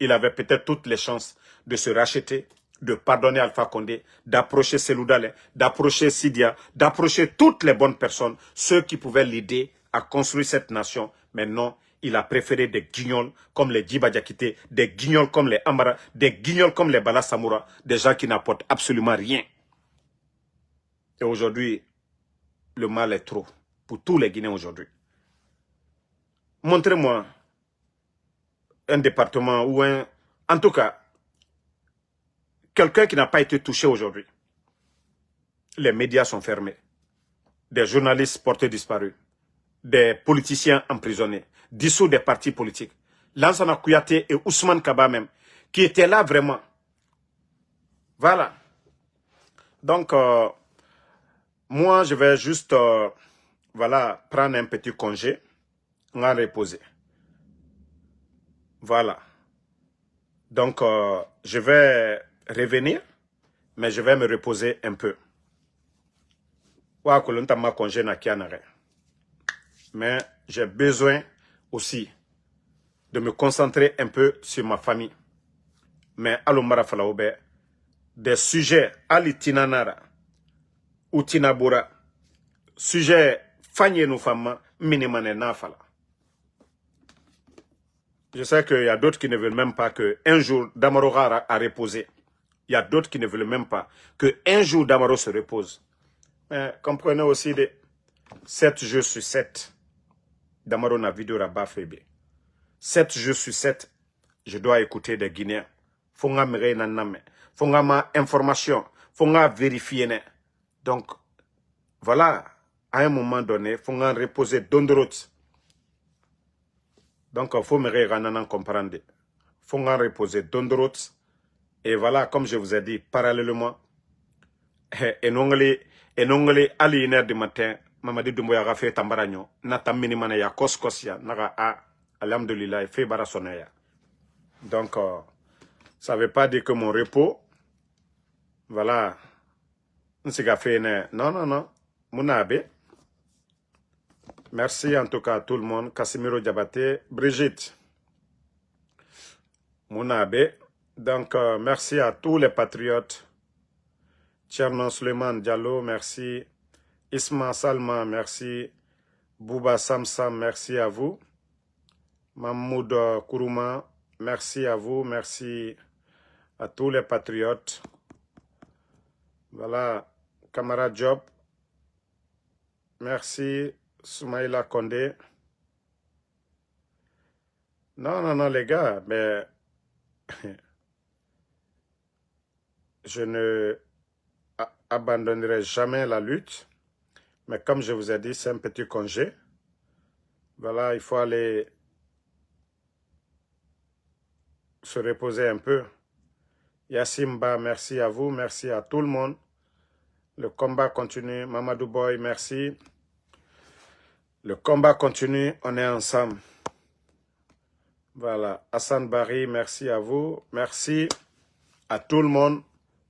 il avait peut-être toutes les chances de se racheter, de pardonner Alpha Condé, d'approcher Seloudalé, d'approcher Sidia, d'approcher toutes les bonnes personnes, ceux qui pouvaient l'aider à construire cette nation. Mais non, il a préféré des guignols comme les Djiba Diakité, des guignols comme les Amara, des guignols comme les Bala Samoura, des gens qui n'apportent absolument rien. Et aujourd'hui, le mal est trop pour tous les Guinéens aujourd'hui. Montrez-moi un département ou en tout cas, quelqu'un qui n'a pas été touché aujourd'hui. Les médias sont fermés. Des journalistes portés disparus. Des politiciens emprisonnés. Dissous des partis politiques. Lansana Kouyaté et Ousmane Kaba même. Qui étaient là vraiment. Voilà. Donc, moi, je vais juste voilà, prendre un petit congé. On va reposer. Voilà. Donc, je vais revenir, mais je vais me reposer un peu. Mais j'ai besoin aussi de me concentrer un peu sur ma famille. Mais alomara falaobe, des sujets alitinanara ou tinabura, sujets fanye nous femmes minimane nafala. Je sais qu'il y a d'autres qui ne veulent même pas qu'un jour Damaro a reposé. Il y a d'autres qui ne veulent même pas qu'un jour Damaro se repose. Mais comprenez aussi, 7 jours sur 7. Damaro na vidéo rabat febe. 7 jours sur 7, je dois écouter des Guinéens. Fonga mere naname. Fonga ma information. Fonga vérifier. Donc, voilà, à un moment donné, fonga reposer d'ondrot. Donc, il faut me regarder comprendre. Fonga reposer d'ondrot. Et voilà, comme je vous ai dit, parallèlement, et non ali 1h du matin, Mamadi Doumbouya a fait tambaranyo, nata minimana ya koskosia, naga a, alhamdulillah, fait barasonaya. Donc, ça ne veut pas dire que mon repos, voilà, non, Mounabe. Merci en tout cas à tout le monde, Casimiro Diabaté, Brigitte, Mounabe. Donc, merci à tous les patriotes. Tchernon Suleiman Diallo, merci. Isma Salma, merci. Bouba Samsam, merci à vous. Mahmoud Kourouma, merci à vous. Merci à tous les patriotes. Voilà, camarade Job. Merci. Soumaïla Kondé. Non, les gars, mais je ne abandonnerai jamais la lutte. Mais comme je vous ai dit, c'est un petit congé. Voilà, il faut aller se reposer un peu. Yassimba, merci à vous, merci à tout le monde. Le combat continue. Mamadou Boy, merci. Le combat continue, on est ensemble. Voilà, Hassan Barry, merci à vous. Merci à tout le monde.